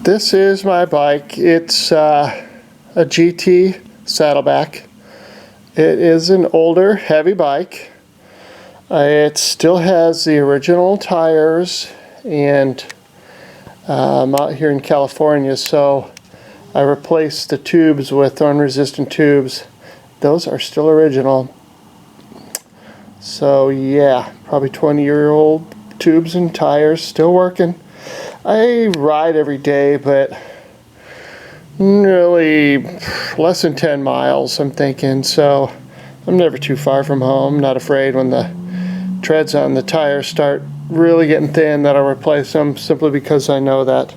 This is my bike. It's a GT Saddleback. It is an older, heavy bike. It still has the original tires, and I'm out here in California, so I replaced the tubes with thorn-resistant tubes. Those are still original. So yeah, probably 20-year-old tubes and tires, still working. I ride every day, but really less than 10 miles, I'm thinking, so I'm never too far from home. Not afraid when the treads on the tires start really getting thin that I'll replace them, simply because I know that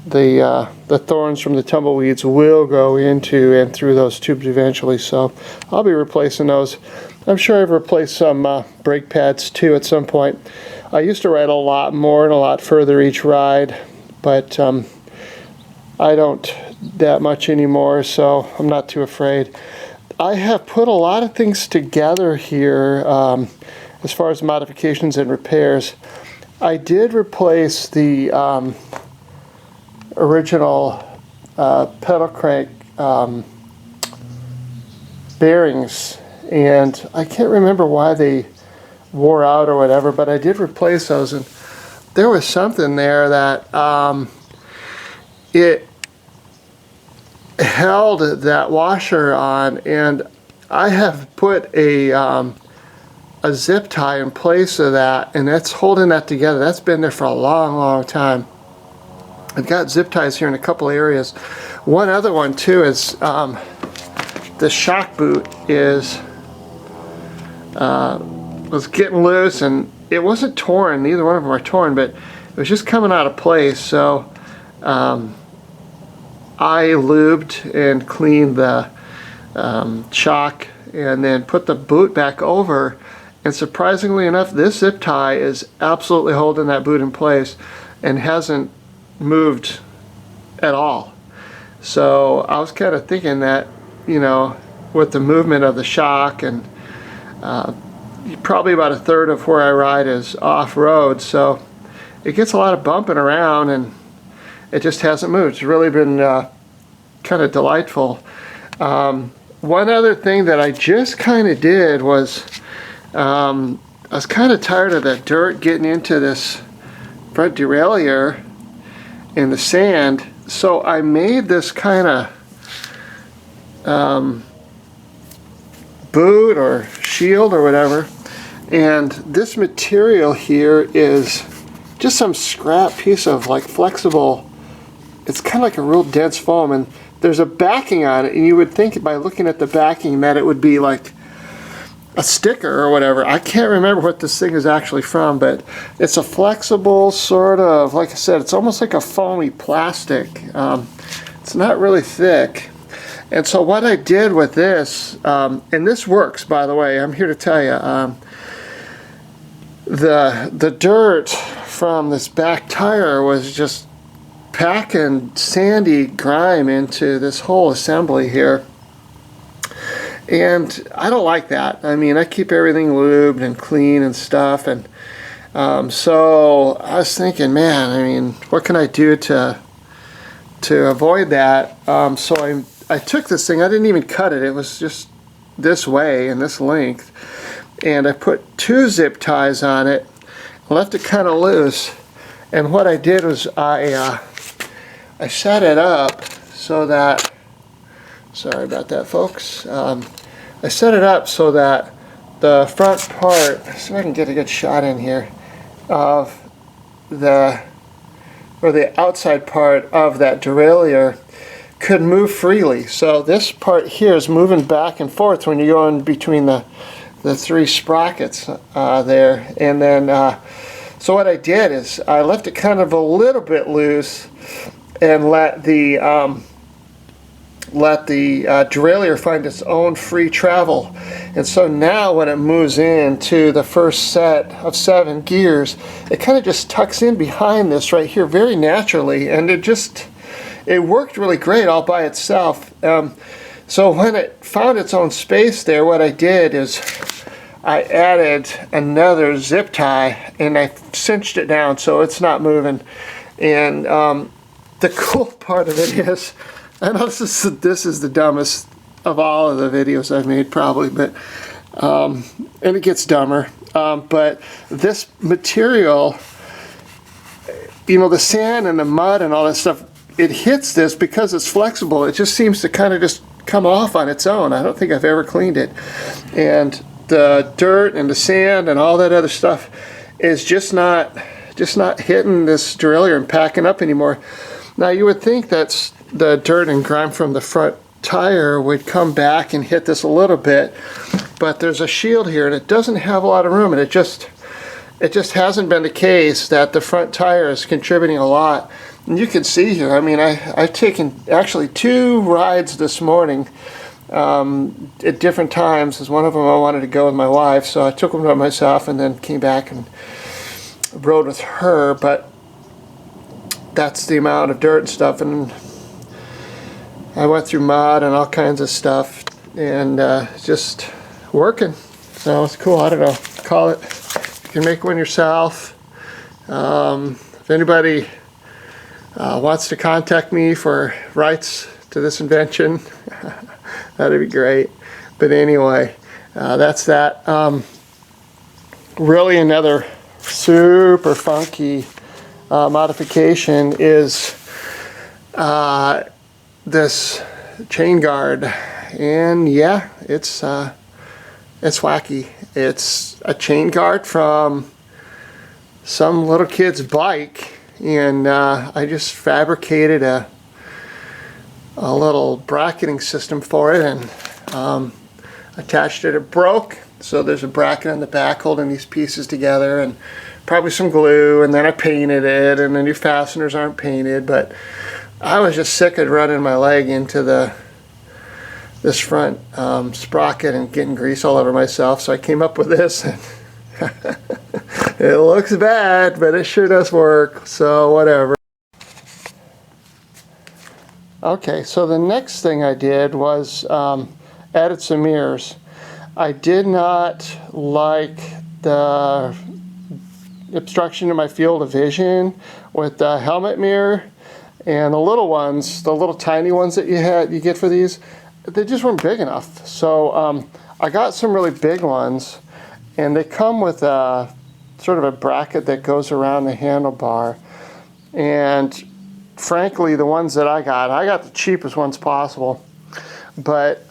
the thorns from the tumbleweeds will go into and through those tubes eventually, so I'll be replacing those. I'm sure I've replaced some brake pads too at some point. I used to ride a lot more and a lot further each ride, but I don't that much anymore, so I'm not too afraid. I have put a lot of things together here as far as modifications and repairs. I did replace the original pedal crank bearings, and I can't remember why they wore out or whatever, but I did replace those, and there was something there that it held that washer on, and I have put a zip tie in place of that, and that's holding that together. That's been there for a long time. I've got zip ties here in a couple areas. One other one too is the shock boot was getting loose, and it wasn't torn. Neither one of them are torn, but it was just coming out of place. So I lubed and cleaned the shock, and then put the boot back over. And surprisingly enough, this zip tie is absolutely holding that boot in place and hasn't moved at all. So I was kind of thinking that, you know, with the movement of the shock, and probably about a third of where I ride is off-road, so it gets a lot of bumping around, and it just hasn't moved. It's really been kind of delightful. One other thing that I just kind of did was I was kind of tired of the dirt getting into this front derailleur in the sand, so I made this kind of boot or shield or whatever, and this material here is just some scrap piece of like flexible, it's kind of like a real dense foam, and there's a backing on it, and you would think by looking at the backing that it would be like a sticker or whatever. I can't remember what this thing is actually from, but it's a flexible sort of, like I said, it's almost like a foamy plastic. It's not really thick. And so what I did with this, and this works, by the way, I'm here to tell you, the dirt from this back tire was just packing sandy grime into this whole assembly here. And I don't like that. I mean, I keep everything lubed and clean and stuff, and so I was thinking, man, I mean, what can I do to avoid that? So I took this thing, I didn't even cut it, it was just this way and this length, and I put 2 zip ties on it, left it kind of loose, and what I did was I set it up so that, sorry about that folks, I set it up so that the front part, see if I can get a good shot in here, of the outside part of that derailleur could move freely. So this part here is moving back and forth when you're going between the 3 sprockets there. And then, so what I did is I left it kind of a little bit loose and let the derailleur find its own free travel. And so now when it moves into the first set of 7 gears, it kind of just tucks in behind this right here very naturally, and it worked really great all by itself. So when it found its own space there, what I did is I added another zip tie and I cinched it down so it's not moving. And the cool part of it is, I know this is the dumbest of all of the videos I've made probably, but and it gets dumber. But this material, you know, the sand and the mud and all that stuff, it hits this because it's flexible. It just seems to kind of just come off on its own. I don't think I've ever cleaned it. And the dirt and the sand and all that other stuff is just not hitting this derailleur and packing up anymore. Now you would think that's the dirt and grime from the front tire would come back and hit this a little bit, but there's a shield here and it doesn't have a lot of room, and it just hasn't been the case that the front tire is contributing a lot. And you can see here, I mean, I've taken actually 2 rides this morning at different times. As one of them I wanted to go with my wife, so I took them by myself and then came back and rode with her. But that's the amount of dirt and stuff, and I went through mud and all kinds of stuff, and just working. So it's cool. I don't know, call it. You can make one yourself. If anybody wants to contact me for rights to this invention, that'd be great. But anyway, that's that. Really another super funky modification is this chain guard, and yeah, it's wacky. It's a chain guard from some little kid's bike, and I just fabricated a little bracketing system for it and attached it. It broke, so there's a bracket on the back holding these pieces together, and probably some glue, and then I painted it, and the new fasteners aren't painted, but I was just sick of running my leg into this front sprocket and getting grease all over myself, so I came up with this. It looks bad, but it sure does work, so whatever. Okay, so the next thing I did was added some mirrors. I did not like the obstruction in my field of vision with the helmet mirror, and the little ones, the little tiny ones that you get for these, they just weren't big enough. So I got some really big ones, and they come with a sort of a bracket that goes around the handlebar. And frankly, the ones that I got the cheapest ones possible, but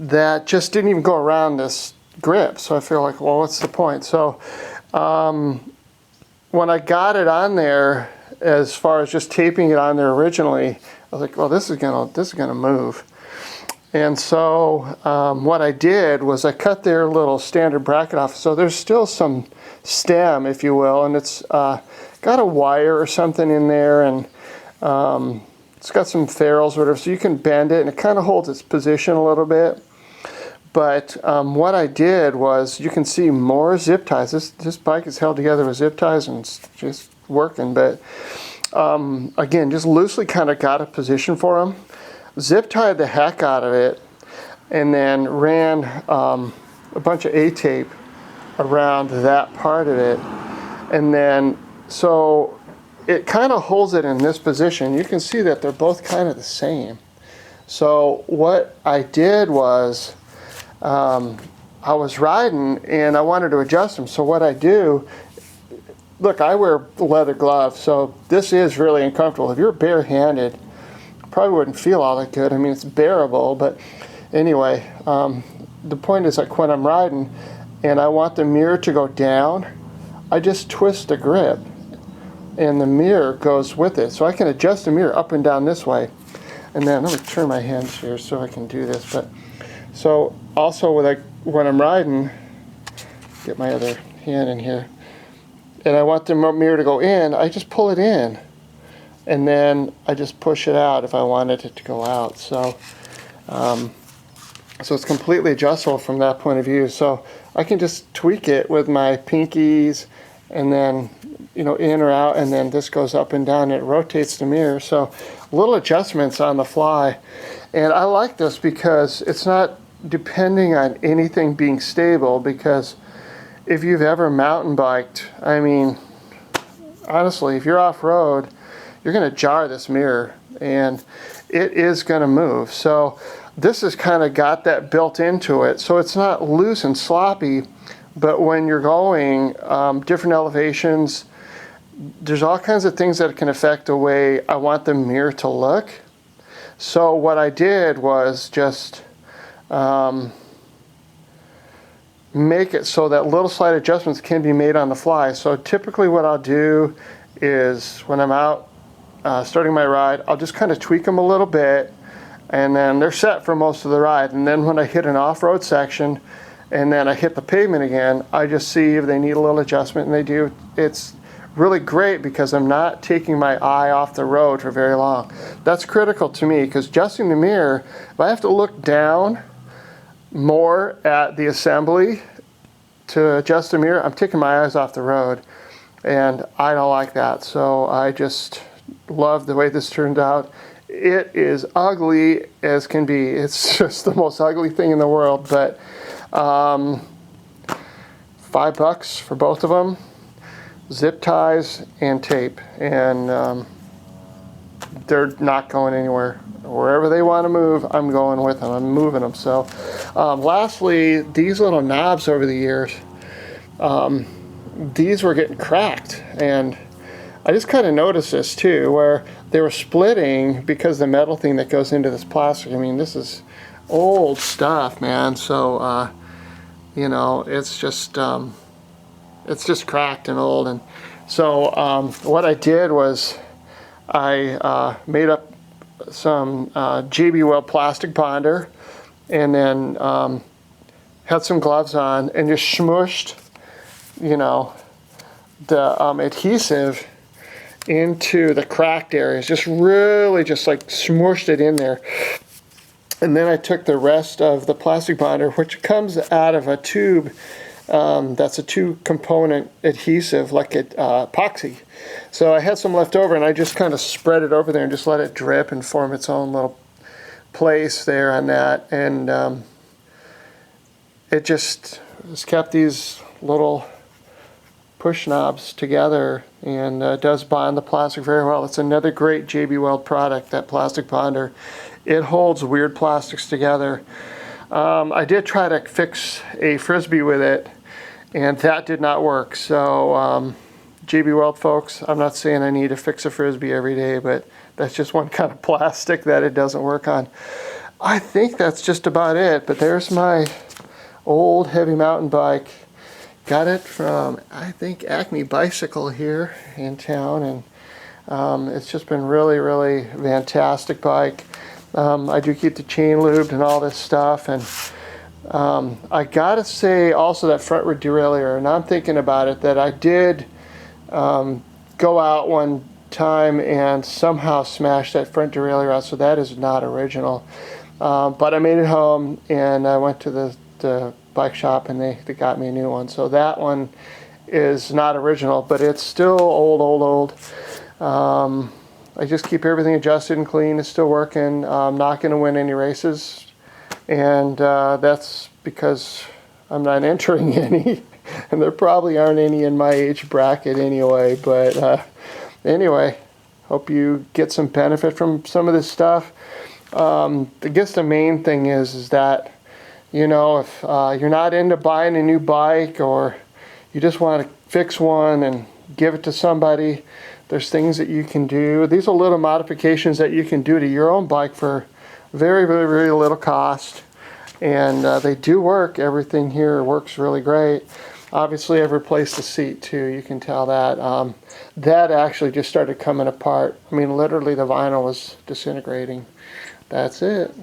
that just didn't even go around this grip. So I feel like, well, what's the point? So when I got it on there, as far as just taping it on there originally, I was like, well, this is gonna move. And so what I did was I cut their little standard bracket off. So there's still some stem, if you will, and it's got a wire or something in there, and it's got some ferrules or whatever, so you can bend it, and it kind of holds its position a little bit. But what I did was, you can see more zip ties. This bike is held together with zip ties, and it's just working. But again, just loosely kind of got a position for them. Zip tied the heck out of it, and then ran a bunch of A-tape around that part of it. And then, so it kind of holds it in this position. You can see that they're both kind of the same. So what I did was, I was riding and I wanted to adjust them. So what I do, look, I wear leather gloves, so this is really uncomfortable. If you're barehanded, probably wouldn't feel all that good. I mean, it's bearable, but anyway, the point is, like, when I'm riding and I want the mirror to go down, I just twist the grip and the mirror goes with it. So I can adjust the mirror up and down this way. And then let me turn my hands here so I can do this. But so also when I'm riding, get my other hand in here, and I want the mirror to go in, I just pull it in, and then I just push it out if I wanted it to go out. So so it's completely adjustable from that point of view. So I can just tweak it with my pinkies, and then, you know, in or out, and then this goes up and down, and it rotates the mirror. So little adjustments on the fly. And I like this because it's not depending on anything being stable, because if you've ever mountain biked, I mean, honestly, if you're off-road, you're going to jar this mirror, and it is going to move. So this has kind of got that built into it, so it's not loose and sloppy, but when you're going different elevations, there's all kinds of things that can affect the way I want the mirror to look. So what I did was just make it so that little slight adjustments can be made on the fly. So typically what I'll do is when I'm out starting my ride, I'll just kind of tweak them a little bit, and then they're set for most of the ride. And then when I hit an off-road section and then I hit the pavement again, I just see if they need a little adjustment, and they do. It's really great because I'm not taking my eye off the road for very long. That's critical to me, because adjusting the mirror, if I have to look down more at the assembly to adjust the mirror, I'm taking my eyes off the road, and I don't like that. So I just love the way this turned out. It is ugly as can be. It's just the most ugly thing in the world, but $5 for both of them. Zip ties and tape, and they're not going anywhere. Wherever they want to move, I'm going with them. I'm moving them. So lastly, these little knobs over the years, these were getting cracked, and I just kind of noticed this too, where they were splitting because the metal thing that goes into this plastic. I mean, this is old stuff, man. So you know, it's just cracked and old. And so what I did was I made up some JB Weld plastic bonder, and then had some gloves on and just smushed, you know, the adhesive into the cracked areas. Just really just like smushed it in there. And then I took the rest of the plastic bonder, which comes out of a tube. That's a 2-component adhesive, like epoxy. So I had some left over, and I just kind of spread it over there and just let it drip and form its own little place there on that. And it just kept these little push knobs together, and does bond the plastic very well. It's another great JB Weld product, that plastic bonder. It holds weird plastics together. I did try to fix a Frisbee with it, and that did not work. So JB Weld folks, I'm not saying I need to fix a Frisbee every day, but that's just one kind of plastic that it doesn't work on. I think that's just about it, but there's my old heavy mountain bike. Got it from, I think, Acme Bicycle here in town, and it's just been really, really fantastic bike. I do keep the chain lubed and all this stuff, and I gotta say also that front derailleur, and I'm thinking about it, that I did go out one time and somehow smash that front derailleur out, so that is not original. But I made it home, and I went to the bike shop, and they got me a new one. So that one is not original, but it's still old. I just keep everything adjusted and clean. It's still working. I'm not going to win any races, and that's because I'm not entering any, and there probably aren't any in my age bracket anyway. But anyway, hope you get some benefit from some of this stuff. I guess the main thing is that, you know, if you're not into buying a new bike, or you just want to fix one and give it to somebody, there's things that you can do. These are little modifications that you can do to your own bike for very, very, very little cost. And they do work. Everything here works really great. Obviously, I've replaced the seat too. You can tell that. That actually just started coming apart. I mean, literally the vinyl was disintegrating. That's it.